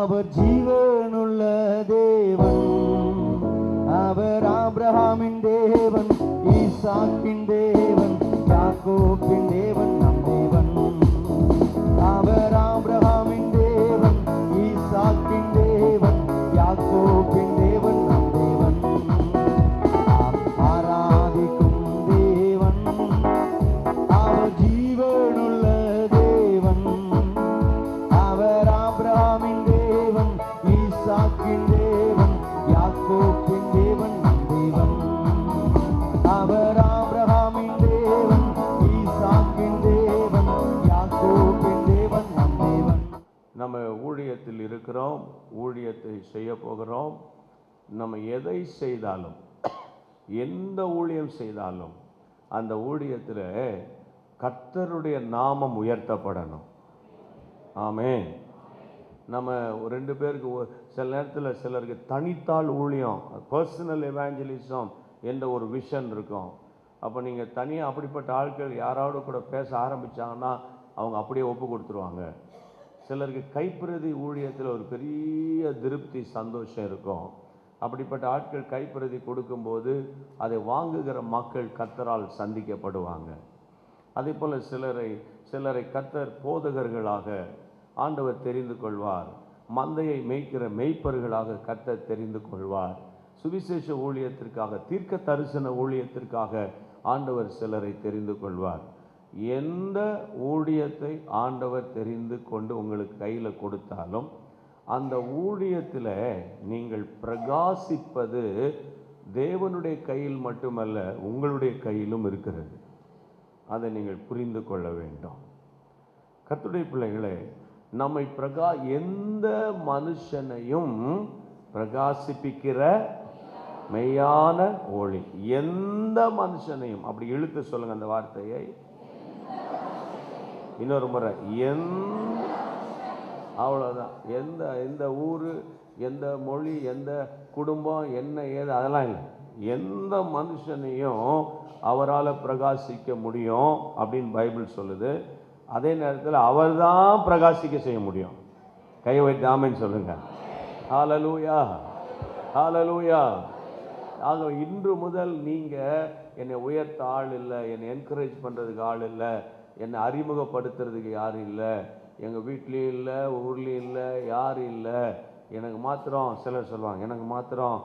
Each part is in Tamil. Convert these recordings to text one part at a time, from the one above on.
அவர் ஜீவனுள்ள தேவன், அவர் ஆபிரகாமின் தேவன், ஈசாக்கின் தேவன், யாக்கோபின் தேவன், நம் தேவன். அவர் ஆபிரகாமின் தேவன், ஈசாக்கின் தேவன், யாக்கோபின் தேவன், நம் தேவன். ஆராதிக்கும் தேவன், அவர் ஜீவனுள்ள தேவன், அவர் ஆபிரகாமின் தேவன், ஈசாக்கின் தேவன், யாக்கோபின் தேவன், நம் தேவன். அவர் ஆபிரகாமின் தேவன், ஈசாக்கின் தேவன், யாக்கோபின் தேவன், நம் தேவன். நம்ம ஊழியத்தில் இருக்கிறோம், ஊழியத்தை செய்ய போகிறோம். நம்ம எதை செய்தாலும், எந்த ஊழியம் செய்தாலும் அந்த ஊழியத்தில் கர்த்தருடைய நாமம் உயர்த்தப்படணும். ஆமென். நம்ம ரெண்டு பேருக்கு சில நேரத்தில் சிலருக்கு தனித்தாள் ஊழியம், பர்சனல் எவாஞ்சலிசம் என்ற ஒரு விஷன் இருக்கும். அப்போ நீங்கள் தனியாக அப்படிப்பட்ட ஆட்கள் யாராவது கூட பேச ஆரம்பித்தாங்கன்னா அவங்க அப்படியே ஒப்பு கொடுத்துருவாங்க. சிலருக்கு கைப்பிரதி ஊழியத்தில் ஒரு பெரிய திருப்தி, சந்தோஷம் இருக்கும். அப்படிப்பட்ட ஆட்கள் கைப்பிரதி கொடுக்கும்போது அதை வாங்குகிற மக்கள் கர்த்தரால் சந்திக்கப்படுவாங்க. அதே போல் சிலரை கர்த்தர் போதகர்களாக ஆண்டவர் தெரிந்து கொள்வார். மந்தையை மேய்க்கிற மேய்ப்பர்களாக கர்த்தர் தெரிந்து கொள்வார். சுவிசேஷ ஊழியத்திற்காக, தீர்க்க தரிசன ஊழியத்திற்காக ஆண்டவர் சிலரை தெரிந்து கொள்வார். எந்த ஊழியத்தை ஆண்டவர் தெரிந்து கொண்டு உங்களுக்கு கையில் கொடுத்தாலும் அந்த ஊழியத்தில் நீங்கள் பிரகாசிப்பது தேவனுடைய கையில் மட்டுமல்ல, உங்களுடைய கையிலும் இருக்கிறது. அதை நீங்கள் புரிந்து கொள்ள வேண்டும். கர்த்தருடைய பிள்ளைகளே, நம்மை எந்த மனுஷனையும் பிரகாசிப்பிக்கிற மெய்யான ஒளி. எந்த மனுஷனையும், அப்படி இழுத்து சொல்லுங்க அந்த வார்த்தையை. இன்னொரு முறை, அவ்வளோதான். எந்த ஊர், எந்த மொழி, எந்த குடும்பம், என்ன ஏது அதெல்லாம் இல்லை. எந்த மனுஷனையும் அவரால் பிரகாசிக்க முடியும் அப்படின்னு பைபிள் சொல்லுது. அதே நேரத்தில் அவர் தான் பிரகாசிக்க செய்ய முடியும். கை வைத்து ஆமென் சொல்லுங்க. ஹல்லேலூயா, ஹல்லேலூயா. ஆக இன்று முதல் நீங்கள் என்னை உயர்த்த ஆள் இல்லை, என்னை என்கரேஜ் பண்ணுறதுக்கு ஆள் இல்லை, என்னை அறிமுகப்படுத்துறதுக்கு யாரும் இல்லை, எங்கள் வீட்லேயும் இல்லை, ஊர்லேயும் இல்லை, யாரும் இல்லை, எனக்கு மாத்திரம் சிலர் சொல்லுவாங்க, எனக்கு மாத்திரம்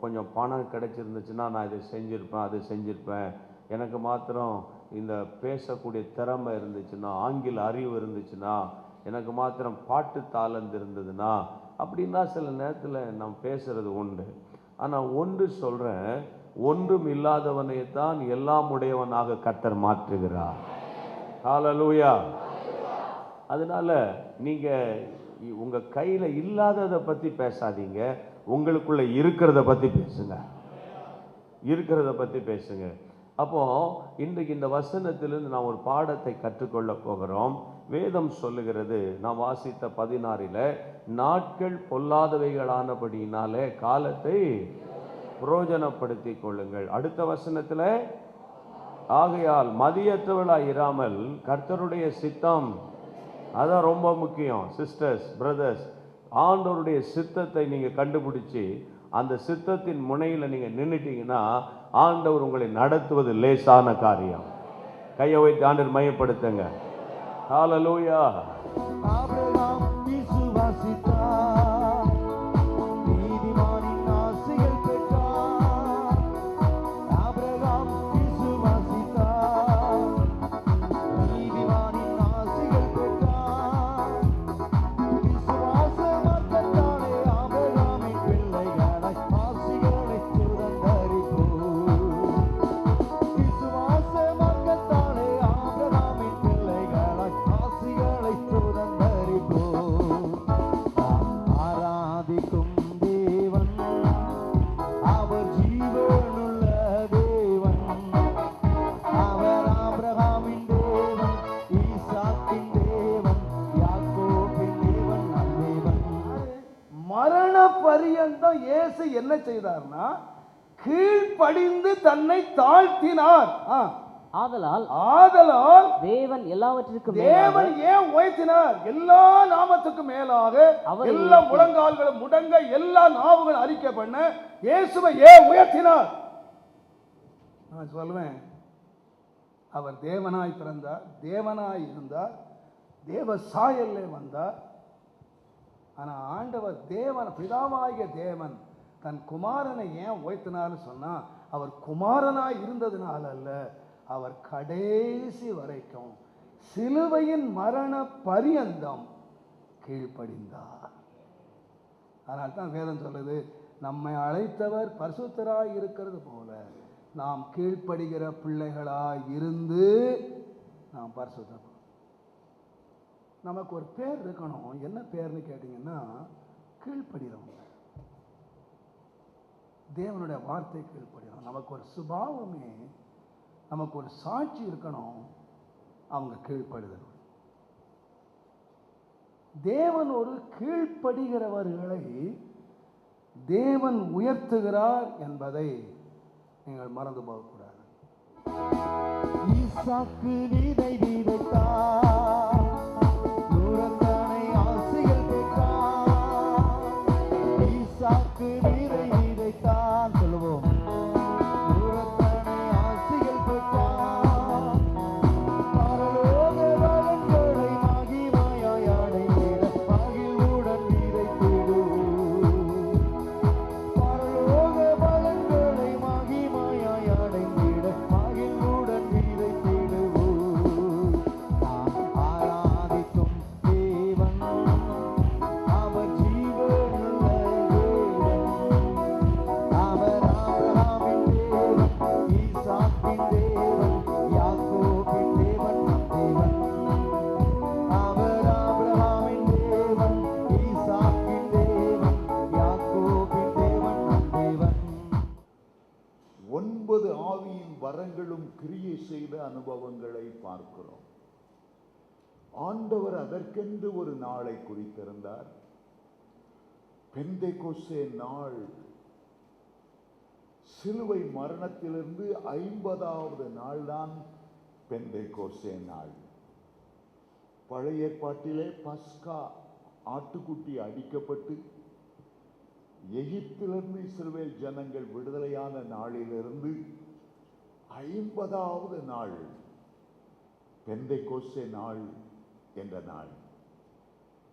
கொஞ்சம் பணம் கிடைச்சிருந்துச்சுன்னா நான் இதை செஞ்சுருப்பேன், அதை செஞ்சுருப்பேன், எனக்கு மாத்திரம் இந்த பேசக்கூடிய திறமை இருந்துச்சுன்னா, ஆங்கில அறிவு இருந்துச்சுன்னா, எனக்கு மாத்திரம் பாட்டு தாளந்து இருந்ததுன்னா, அப்படின்னா சில நேரத்தில் நான் பேசுகிறது உண்டு. ஆனால் ஒன்று சொல்கிறேன், ஒன்றும் இல்லாதவனை தான் எல்லாம் உடையவனாக கர்த்தர் மாற்றுகிறார். ஹல்லேலூயா. அதனால நீங்கள் உங்கள் கையில் இல்லாததை பற்றி பேசாதீங்க, உங்களுக்குள்ள இருக்கிறத பற்றி பேசுங்க, இருக்கிறத பற்றி பேசுங்க. அப்போ இன்றைக்கு இந்த வசனத்திலிருந்து நாம் ஒரு பாடத்தை கற்றுக்கொள்ள போகிறோம். வேதம் சொல்லுகிறது, நான் வாசித்த 16 நாட்கள் பொல்லாதவைகளானபடியினாலே காலத்தை பிரயோஜனப்படுத்திக் கொள்ளுங்கள். அடுத்த வசனத்தில், ஆகையால் மதியற்றவளாய் இராமல் கர்த்தருடைய சித்தம், அதான் ரொம்ப முக்கியம். சிஸ்டர்ஸ், பிரதர்ஸ், ஆண்டவருடைய சித்தத்தை நீங்கள் கண்டுபிடிச்சி அந்த சித்தத்தின் முனையில் நீங்கள் நின்றுட்டீங்கன்னா ஆண்டவர் உங்களை நடத்துவது லேசான காரியம். கையை வைத்து ஆண்டவர் மையப்படுத்துங்க. ஹல்லேலூயா. ஆபிரகாம் விசுவாசித்தார், நீதிமானின் ஆசைகள் பெற்றார். ஆபிரகாம் விசுவாசித்தார், நீதிமானின் ஆசைகள் பெற்றார். விசுவாச மக்களாலே ஆபிரகாமின் பிள்ளைகளை ஆசைகளை சுதந்தரிப்போம். விசுவாச மக்களாலே ஆபிரகாமின் பிள்ளைகளை ஆசைகளை சுதந்தரிப்போம். ஆராதிக்கும் தேவன், அவர் ஜீவனுள்ள தேவன், அவர் ஆபிரகாமின் தேவன், ஈசாக்கின் தேவன், யாக்கோபின் தேவன், நம் தேவன். மரண பரியந்தம் இயேசு என்ன செய்தார்னா, கீழ்ப்படிந்து தன்னை தாழ்த்தினார். ஆதலால் ஆதலால் தேவன் எல்லாவற்றிற்கும் தேவன் ஏன் உயர்த்தினார்? எல்லா நாமத்துக்கும் மேலாக அவரை எல்லா முழங்கால்களும் முடங்க, எல்லா நாவுகளும் அறிக்கை பண்ண இயேசுவை ஏன் உயர்த்தினார்? நான் சொல்லுவேன், அவர் தேவனாய் பிறந்தார், தேவனாய் இருந்தார், தேவ சாயல்லே வந்தார். ஆனா ஆண்டவர் தேவன், பிதாவாகிய தேவன் தன் குமாரனை ஏன் உயர்த்தினார்னு சொன்னா, அவர் குமாரனாய் இருந்ததுனால அல்ல, அவர் கடைசி வரைக்கும் சிலுவையின் மரண பரியந்தம் கீழ்ப்படிந்தார். அதனால தான் வேதம் சொல்லுது, நம்மை அழைத்தவர் பரிசுத்தராய் இருக்கிறது போல நாம் கீழ்ப்படுகிற பிள்ளைகளாய் இருந்து நாம் பரிசுத்தம். நமக்கு ஒரு பேர் இருக்கணும். என்ன பேர்னு கேட்டீங்கன்னா, கீழ்ப்படுகிறவங்க, தேவனுடைய வார்த்தை கீழ்ப்படுகிறோம். நமக்கு ஒரு சுபாவமே, நமக்கு ஒரு சாட்சி இருக்கணும், அவங்க கீழ்ப்படுதல். தேவன் ஒரு கீழ்ப்படுகிறவர்களை தேவன் உயர்த்துகிறார் என்பதை நீங்கள் மறந்து போகக்கூடாது. ஈசாக்கு விதை விதைத்தார், நூறத்தானை ஆசைகள் பெற்றார். ஈசாக்கு விதை விதைத்தார், சொல்லுவோம், நூறத்தானை ஆசைகள் பெற்றார். பரலோக பலன்களை மகிமையாய் அடைந்திட மகிழ்வுடன் விதைத்திடுவோம். பரலோக பலன்களை மகிமையாய் அடைந்திட மகிழ்வுடன் விதைத்திடுவோம். நாம் ஆராதிக்கும் தேவன் அவர் ஜீவனுள்ள தேவன். அவர் ஆபிரகாமின் தேவன், ஈசாக்கின் தேவன், யாக்கோபின் தேவன், நம் தேவன். அவர் ஆபிரகாமின் தேவன், ஈசாக்கின் தேவன், யாக்கோபின் தேவன், நம் தேவன். 9 ஆவியின் வரங்களும் கிரியை செய்த அனுபவங்களை பார்க்கிறோம். ஆண்டவர் அதற்கென்று ஒரு நாளை குறித்திருந்தார். பெந்தெகோஸ்தே நாள், சிலுவை மரணத்திலிருந்து 50வது நாள்தான் பெந்தெகோஸ்தே நாள். பழைய ஏற்பாட்டிலே பஸ்கா ஆட்டுக்குட்டி அடிக்கப்பட்டு எகிப்திலிருந்து இஸ்ரவேல் ஜனங்கள் விடுதலையான நாளிலிருந்து 50வது நாள் பெந்தெகோஸ்தே நாள் என்ற நாள்.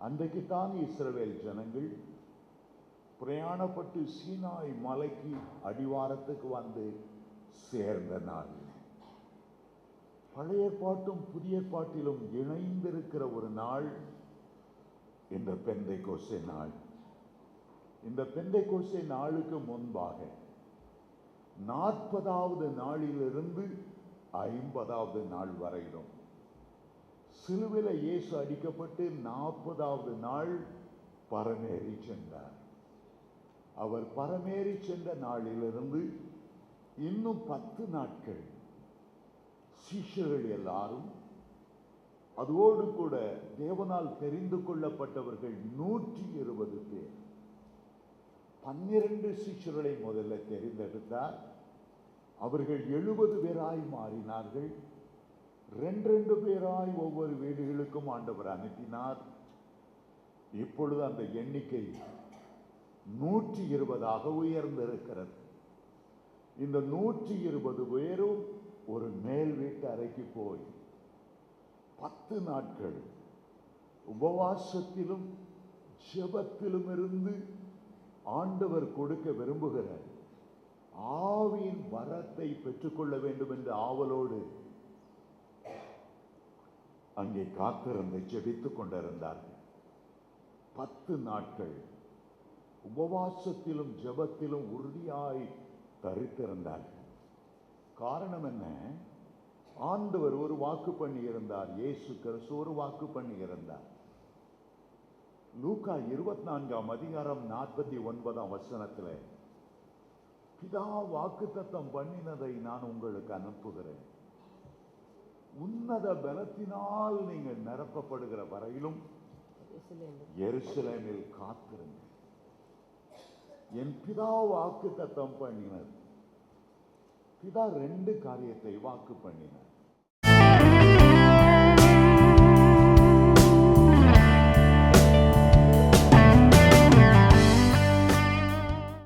அன்றைக்குத்தான் இஸ்ரவேல் ஜனங்கள் பிரயாணப்பட்டு சீனாய் மலைக்கு அடிவாரத்துக்கு வந்து சேர்ந்த நாள். பழைய ஏற்பாட்டும் புதிய ஏற்பாட்டிலும் இணைந்திருக்கிற ஒரு நாள் இந்த பெந்தெகோஸ்தே நாள். இந்த பெந்தெகோஸ்தே நாளுக்கு முன்பாக 40வது நாளிலிருந்து 50வது நாள் வரையிலும் சிலுவையில இயேசு அடிக்கப்பட்டு 40வது நாள் பரமேறி சென்றார். அவர் பரமேறி சென்ற நாளிலிருந்து இன்னும் 10 நாட்கள் சீஷர்கள் எல்லாரும், அதோடு கூட தேவனால் தெரிந்து கொள்ளப்பட்டவர்கள் 120 பேர். 12 சீஷர்களை முதல்ல தெரிந்தெடுத்தார். அவர்கள் 70 பேராய் மாறினார்கள். 2 பேராய் ஒவ்வொரு வீடுகளுக்கும் ஆண்டவர் அனுப்பினார். இப்பொழுது அந்த எண்ணிக்கை 120ஆக உயர்ந்திருக்கிறது. இந்த 120 பேரும் ஒரு மேல் வீட்டு அறைக்கு போய் 10 நாட்கள் உபவாசத்திலும் ஜெபத்திலும் இருந்து ஆண்டவர் கொடுக்க விரும்புகிற ஆவியின் வரத்தை பெற்றுக்கொள்ள வேண்டும் என்ற ஆவலோடு அங்கே காத்திருந்து ஜெபித்துக் கொண்டிருந்தார்கள். 10 நாட்கள் உபவாசத்திலும் ஜெபத்திலும் உறுதியாய் தரித்திருந்தார்கள். காரணம் என்ன? ஆண்டவர் ஒரு வாக்கு பண்ணி இருந்தார். இயேசு கிறிஸ்து ஒரு வாக்கு பண்ணி இருந்தார். லூக்கா 24ஆம் அதிகாரம் 49ஆம் வசனத்தில், பிதா வாக்குத்தத்தம் பண்ணினதை நான் உங்களுக்கு அனுப்புகிறேன். உன்னத பலத்தினால் நீங்கள் நிரப்பப்படுகிற வரையிலும் எருசலேமில் காத்திருங்கள். என் பிதா வாக்குத்தத்தம் பண்ணினது பிதா ரெண்டு காரியத்தை வாக்கு பண்ணினார்.